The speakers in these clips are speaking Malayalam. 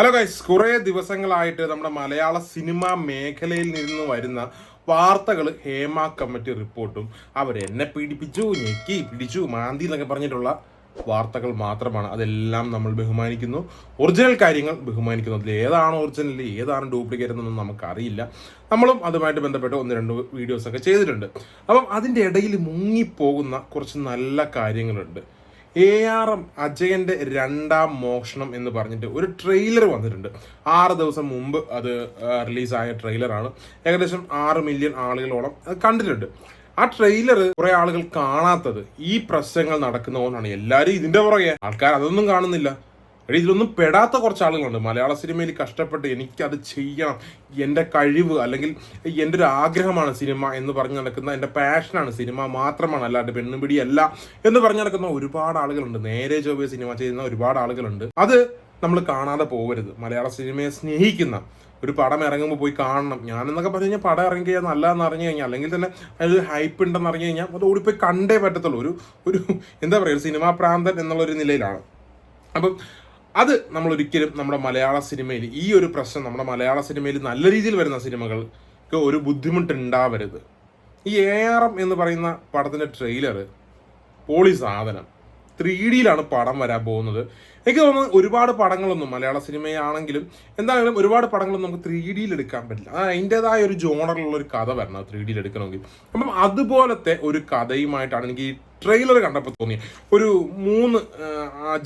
ഹലോ ഗൈസ്, കുറേ ദിവസങ്ങളായിട്ട് നമ്മുടെ മലയാള സിനിമാ മേഖലയിൽ നിന്ന് വരുന്ന വാർത്തകൾ ഹേമ കമ്മിറ്റി റിപ്പോർട്ടും അവരെന്നെ പീഡിപ്പിച്ചു, ഞെക്കി പിടിച്ചു, മാന്തി എന്നൊക്കെ പറഞ്ഞിട്ടുള്ള വാർത്തകൾ മാത്രമാണ്. അതെല്ലാം നമ്മൾ ബഹുമാനിക്കുന്നു. ഒറിജിനൽ കാര്യങ്ങൾ ബഹുമാനിക്കുന്നു. അതിൽ ഏതാണ് ഒറിജിനൽ, ഏതാണ് ഡ്യൂപ്ലിക്കേറ്റ് എന്നൊന്നും നമുക്കറിയില്ല. നമ്മളും അതുമായിട്ട് ബന്ധപ്പെട്ട് ഒന്ന് രണ്ട് വീഡിയോസൊക്കെ ചെയ്തിട്ടുണ്ട്. അപ്പം അതിൻ്റെ ഇടയിൽ മുങ്ങിപ്പോകുന്ന കുറച്ച് നല്ല കാര്യങ്ങളുണ്ട്. ARM അജയന്റെ രണ്ടാം മോഷണം എന്ന് പറഞ്ഞിട്ട് ഒരു ട്രെയിലർ വന്നിട്ടുണ്ട്. 6 ദിവസം മുമ്പ് അത് റിലീസായ ട്രെയിലറാണ്. ഏകദേശം 6 മില്യൺ ആളുകളോളം അത് കണ്ടിട്ടുണ്ട്. ആ ട്രെയിലർ കുറെ ആളുകൾ കാണാത്തത് ഈ പ്രശ്നങ്ങൾ നടക്കുന്നതുകൊണ്ടാണ്. എല്ലാവരും ഇതിന്റെ പുറകെ, ആൾക്കാർ അതൊന്നും കാണുന്നില്ല. ഇതിലൊന്നും പെടാത്ത കുറച്ച് ആളുകളുണ്ട്. മലയാള സിനിമയിൽ കഷ്ടപ്പെട്ട് എനിക്കത് ചെയ്യണം, എൻ്റെ കഴിവ് അല്ലെങ്കിൽ എൻ്റെ ഒരു ആഗ്രഹമാണ് സിനിമ എന്ന് പറഞ്ഞു നടക്കുന്ന, എൻ്റെ പാഷനാണ് സിനിമ മാത്രമാണ്, അല്ലാണ്ട് പെണ്ണുപിടിയല്ല എന്ന് പറഞ്ഞു നടക്കുന്ന ഒരുപാട് ആളുകളുണ്ട്. നേരെ ചൊവ്വേ സിനിമ ചെയ്യുന്ന ഒരുപാട് ആളുകളുണ്ട്. അത് നമ്മൾ കാണാതെ പോകരുത്. മലയാള സിനിമയെ സ്നേഹിക്കുന്ന ഒരു പടം ഇറങ്ങുമ്പോൾ പോയി കാണണം. ഞാനെന്നൊക്കെ പറഞ്ഞു കഴിഞ്ഞാൽ പടം ഇറങ്ങി കഴിഞ്ഞാൽ നല്ലതെന്ന് അറിഞ്ഞു കഴിഞ്ഞാൽ, അല്ലെങ്കിൽ തന്നെ അതിൽ ഹൈപ്പ് ഉണ്ടെന്ന് അറിഞ്ഞു കഴിഞ്ഞാൽ അത് ഓടിപ്പോയി കണ്ടേ പറ്റത്തുള്ളൂ. ഒരു എന്താ പറയുക, ഒരു സിനിമാ പ്രാന്തൻ എന്നുള്ളൊരു നിലയിലാണ്. അപ്പം അത് നമ്മൾ ഒരിക്കലും നമ്മുടെ മലയാള സിനിമയിൽ ഈ ഒരു പ്രശ്നം, നമ്മുടെ മലയാള സിനിമയിൽ നല്ല രീതിയിൽ വരുന്ന സിനിമകൾക്ക് ഒരു ബുദ്ധിമുട്ടുണ്ടാവരുത്. ഈ ARM എന്ന് പറയുന്ന പടത്തിൻ്റെ ട്രെയിലർ പോളി സാധനം. 3Dയിലാണ് പടം വരാൻ പോകുന്നത്. എനിക്ക് തോന്നുന്നു ഒരുപാട് പടങ്ങളൊന്നും മലയാള സിനിമയാണെങ്കിലും എന്താണെങ്കിലും ഒരുപാട് പടങ്ങളൊന്നും നമുക്ക് 3Dയിൽ എടുക്കാൻ പറ്റില്ല. അതിൻ്റെതായ ഒരു ജോണറിലുള്ള ഒരു കഥ വരണം 3Dയിൽ എടുക്കണമെങ്കിൽ. അപ്പം അതുപോലത്തെ ഒരു കഥയുമായിട്ടാണ് എനിക്ക് ഈ ട്രെയിലർ കണ്ടപ്പോൾ തോന്നിയത്. ഒരു 3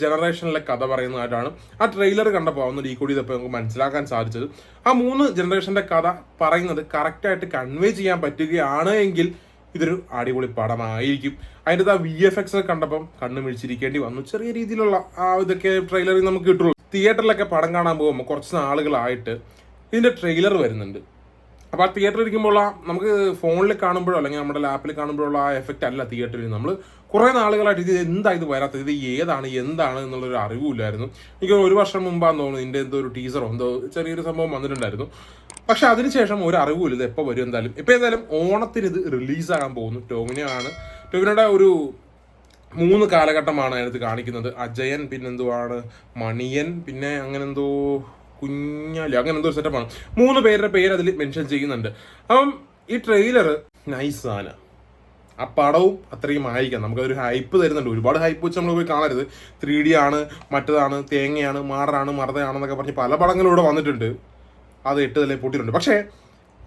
ജനറേഷനിലെ കഥ പറയുന്നതായിട്ടാണ് ആ ട്രെയിലർ കണ്ടപ്പോൾ ഒന്ന് ഡീകോഡ് ചെയ്തപ്പോൾ നമുക്ക് മനസ്സിലാക്കാൻ സാധിച്ചത്. ആ 3 ജനറേഷൻ്റെ കഥ പറയുന്നത് കറക്റ്റായിട്ട് കൺവേ ചെയ്യാൻ പറ്റുകയാണ് എങ്കിൽ ഇതൊരു അടിപൊളി പടമായിരിക്കും. അതിൻ്റെ VFX കണ്ടപ്പം കണ്ണു മിഴിച്ചിരിക്കേണ്ടി വന്നു. ചെറിയ രീതിയിലുള്ള ഇതൊക്കെ ട്രെയിലറിൽ നമുക്ക് കിട്ടുള്ളൂ. തിയേറ്ററിലൊക്കെ പടം കാണാൻ പോകുമ്പോൾ കുറച്ച് നാളുകളായിട്ട് ഇതിൻ്റെ ട്രെയിലർ വരുന്നുണ്ട്. അപ്പോൾ ആ തിയേറ്ററിൽ ഇരിക്കുമ്പോൾ നമുക്ക് ഫോണിൽ കാണുമ്പോഴോ അല്ലെങ്കിൽ നമ്മുടെ ലാപ്പിൽ കാണുമ്പോഴുള്ള ആ എഫക്റ്റ് അല്ല തിയേറ്ററിൽ. നമ്മൾ കുറേ നാളുകളായിട്ട് ഇത് ഇത് വരാത്തത്, ഇത് എന്താണ് എന്നുള്ളൊരു അറിവില്ലായിരുന്നു. എനിക്ക് 1 വർഷം മുമ്പാന്ന് തോന്നുന്നു ഇതിൻ്റെ എന്തോ ഒരു ടീസറോ എന്തോ ചെറിയൊരു സംഭവം വന്നിട്ടുണ്ടായിരുന്നു. പക്ഷെ അതിനുശേഷം ഒരു അറിവുമില്ല ഇത് എപ്പോൾ വരും. എന്തായാലും ഓണത്തിന് ഇത് റിലീസാകാൻ പോകുന്നു. ടോവിനോയുടെ ഒരു 3 കാലഘട്ടമാണ് അതിനകത്ത് കാണിക്കുന്നത്. അജയൻ, പിന്നെന്തുവാണ് മണിയൻ, പിന്നെ അങ്ങനെ എന്തോ കുഞ്ഞാലി, അങ്ങനെ എന്തോ സെറ്റപ്പാണ്. 3 പേരുടെ പേര് അതിൽ മെൻഷൻ ചെയ്യുന്നുണ്ട്. അപ്പം ഈ ട്രെയിലർ നൈസാണ്. ആ പടവും അത്രയും ആയിരിക്കാം. നമുക്കതൊരു ഹൈപ്പ് തരുന്നുണ്ട്. ഒരുപാട് ഹൈപ്പ് വെച്ച് നമ്മൾ പോയി കാണരുത്. 3D ആണ്, മറ്റതാണ്, തേങ്ങയാണ്, മാറാണ്, മറുതയാണെന്നൊക്കെ പറഞ്ഞ് പല പടങ്ങളും ഇവിടെ വന്നിട്ടുണ്ട്. അത് 8 തലേ പൊട്ടിയിട്ടുണ്ട്. പക്ഷേ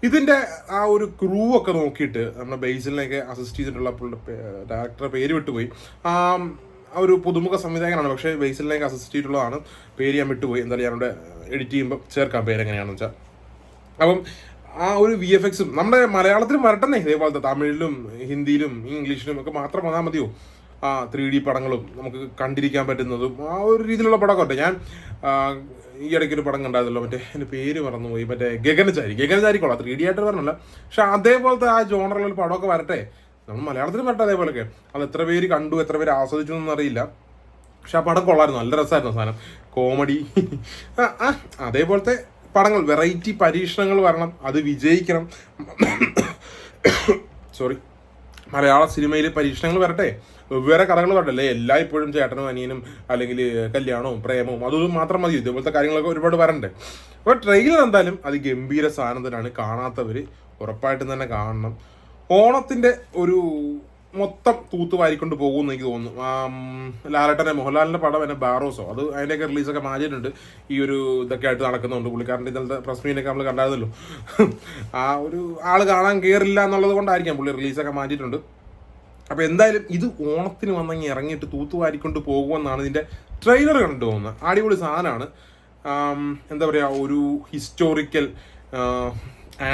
ഇതിൻ്റെ ആ ഒരു ക്രൂ ഒക്കെ നോക്കിയിട്ട് നമ്മുടെ ബേസിലിനെയൊക്കെ അസിസ്റ്റ് ചെയ്തിട്ടുള്ള ഡയറക്ടറുടെ പേര് വിട്ടുപോയി. ആ ഒരു പുതുമുഖ സംവിധായകനാണ്, പക്ഷേ ബേസിലിനെയൊക്കെ അസിസ്റ്റ് ചെയ്തിട്ടുള്ളതാണ്. പേര് ഞാൻ വിട്ടുപോയി. എന്തായാലും ഞാനിവിടെ എഡിറ്റ് ചെയ്യുമ്പോൾ ചേർക്കാം പേരെങ്ങനെയാണെന്ന് വെച്ചാൽ. അപ്പം ആ ഒരു VFXും നമ്മുടെ മലയാളത്തിലും വരട്ടെന്നേ, ഇതേപോലത്തെ തമിഴിലും ഹിന്ദിയിലും ഇംഗ്ലീഷിലും ഒക്കെ മാത്രം വന്നാൽ മതിയോ. 3D പടങ്ങളും നമുക്ക് കണ്ടിരിക്കാൻ പറ്റുന്നതും ആ ഒരു രീതിയിലുള്ള പടമൊക്കെ. ഞാൻ ഈ ഇടയ്ക്കൊരു പടം കണ്ടായിരുന്നല്ലോ, മറ്റേ എൻ്റെ പേര് മറന്നുപോയി, മറ്റേ ഗഗനചാരി കൊള്ളാം. 3D ആയിട്ട് പറഞ്ഞല്ല, പക്ഷെ അതേപോലത്തെ ആ ജോണറിലൊരു പടമൊക്കെ വരട്ടെ. നമ്മൾ മലയാളത്തിലും വരട്ടെ അതേപോലെയൊക്കെ. അത് എത്ര പേര് കണ്ടു, എത്ര പേര് ആസ്വദിച്ചു എന്നൊന്നും അറിയില്ല. പക്ഷെ ആ പടം കൊള്ളായിരുന്നു, നല്ല രസമായിരുന്നു സാധനം. കോമഡി അതേപോലത്തെ പടങ്ങൾ, വെറൈറ്റി പരീക്ഷണങ്ങൾ വരണം, അത് വിജയിക്കണം. സോറി, മലയാള സിനിമയിൽ പരീക്ഷണങ്ങൾ വരട്ടെ, വെവ്വേറെ കഥകൾ വരട്ടല്ലേ. എല്ലായ്പ്പോഴും ചേട്ടനും അനിയനും അല്ലെങ്കിൽ കല്യാണവും പ്രേമവും അതൊന്നും മാത്രം മതി. ഇതേപോലത്തെ കാര്യങ്ങളൊക്കെ ഒരുപാട് വരണ്ടേ. അപ്പോൾ ട്രെയിലർ എന്തായാലും അത് ഗംഭീര സാധനം തന്നെയാണ്. കാണാത്തവർ ഉറപ്പായിട്ടും തന്നെ കാണണം. ഓണത്തിൻ്റെ ഒരു മൊത്തം തൂത്തുവാരിക്കൊണ്ട് പോകുമെന്ന് എനിക്ക് തോന്നുന്നു. ലാലേട്ടനെ, മോഹൻലാലിൻ്റെ പടം എന്നെ ബാറോസോ, അത് അതിൻ്റെയൊക്കെ റിലീസൊക്കെ മാറ്റിയിട്ടുണ്ട്. ഈ ഒരു ഇതൊക്കെ ആയിട്ട് നടക്കുന്നുണ്ട്. പുള്ളിക്കാരൻ്റെ ഇന്നലത്തെ പ്രസ് മീറ്റൊക്കെ നമ്മൾ കണ്ടായിരുന്നല്ലോ. ആ ഒരു ആൾ കാണാൻ കയറില്ല എന്നുള്ളത് കൊണ്ടായിരിക്കാം പുള്ളി റിലീസൊക്കെ മാറ്റിയിട്ടുണ്ട്. അപ്പോൾ എന്തായാലും ഇത് ഓണത്തിന് വന്നെങ്കിൽ ഇറങ്ങിയിട്ട് തൂത്തുവാരിക്കൊണ്ട് പോകുമെന്നാണ് ഇതിൻ്റെ ട്രെയിലർ കണ്ടിട്ട് തോന്നുന്നത്. അടിപൊളി സാധനമാണ്. എന്താ പറയുക, ഒരു ഹിസ്റ്റോറിക്കൽ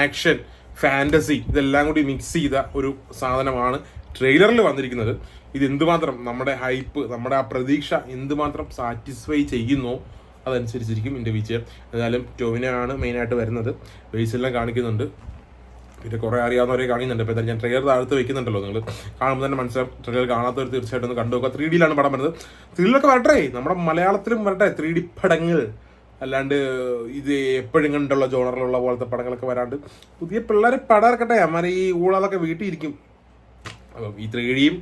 ആക്ഷൻ ഫാൻറ്റസി ഇതെല്ലാം കൂടി മിക്സ് ചെയ്ത ഒരു സാധനമാണ് ട്രെയിലറിൽ വന്നിരിക്കുന്നത്. ഇത് എന്തുമാത്രം നമ്മുടെ ഹൈപ്പ്, നമ്മുടെ ആ പ്രതീക്ഷ എന്തുമാത്രം സാറ്റിസ്ഫൈ ചെയ്യുന്നോ അതനുസരിച്ചിരിക്കും ഇതിൻ്റെ വിജയം. എന്നാലും ടോവിനോയാണ് മെയിനായിട്ട് വരുന്നത്. ബേസിലിനെ കാണിക്കുന്നുണ്ട്, പിന്നെ കുറേ അറിയാവുന്നവരെ കാണിക്കുന്നുണ്ട്. ഇപ്പോൾ ഞാൻ ട്രെയിലർ താഴത്ത് വെക്കുന്നുണ്ടല്ലോ, നിങ്ങൾ കാണുമ്പോൾ തന്നെ മനസ്സിലാവും. ട്രെയിലർ കാണാത്തവർ തീർച്ചയായിട്ടും ഒന്ന് കണ്ടു നോക്കുക. 3Dയിലാണ് പടം വരുന്നത്. 3Dയിലൊക്കെ വരട്ടെ, നമ്മുടെ മലയാളത്തിലും വരട്ടെ 3D പടങ്ങൾ. അല്ലാണ്ട് ഇത് എപ്പോഴും കണ്ടുള്ള ജോണറിലുള്ള പോലത്തെ പടങ്ങളൊക്കെ വരാണ്ട് പുതിയ പിള്ളേർ പടം ഇറക്കട്ടെ. അമ്മാരെ ഈ ഊളാതൊക്കെ വീട്ടിൽ ഇരിക്കും. അപ്പം ഈ 3Dയും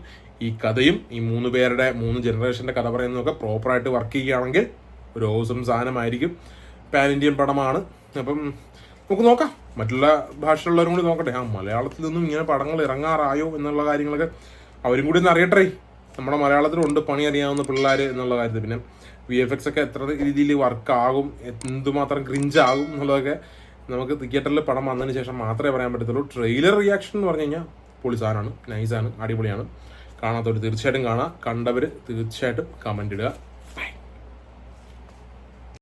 ഈ കഥയും ഈ 3 പേരുടെ 3 ജനറേഷൻ്റെ കഥ പറയുന്നതൊക്കെ പ്രോപ്പറായിട്ട് വർക്ക് ചെയ്യുകയാണെങ്കിൽ ഒരു ഓസം സാധനമായിരിക്കും. പാൻ ഇന്ത്യൻ പടമാണ്. അപ്പം നമുക്ക് നോക്കാം, മറ്റുള്ള ഭാഷയുള്ളവരും കൂടി നോക്കട്ടെ. മലയാളത്തിൽ നിന്നും ഇങ്ങനെ പടങ്ങൾ ഇറങ്ങാറായോ എന്നുള്ള കാര്യങ്ങളൊക്കെ അവരും കൂടി ഒന്ന് അറിയട്ടെ. നമ്മുടെ മലയാളത്തിലുണ്ട് പണി അറിയാവുന്ന പിള്ളേർ എന്നുള്ള കാര്യത്തിൽ. പിന്നെ VFX ഒക്കെ എത്ര രീതിയിൽ വർക്കാകും, എന്തുമാത്രം ക്രിഞ്ചാകും എന്നുള്ളതൊക്കെ നമുക്ക് തിയേറ്ററിൽ പടം വന്നതിന് ശേഷം മാത്രമേ പറയാൻ പറ്റത്തുള്ളൂ. ട്രെയിലർ റിയാക്ഷൻ എന്ന് പറഞ്ഞു കഴിഞ്ഞാൽ പൊളി സാധനമാണ്, നൈസാണ്, അടിപൊളിയാണ്. കാണാത്തവർ തീർച്ചയായിട്ടും കാണാം, കണ്ടവർ തീർച്ചയായിട്ടും കമൻ്റ് ഇടുക.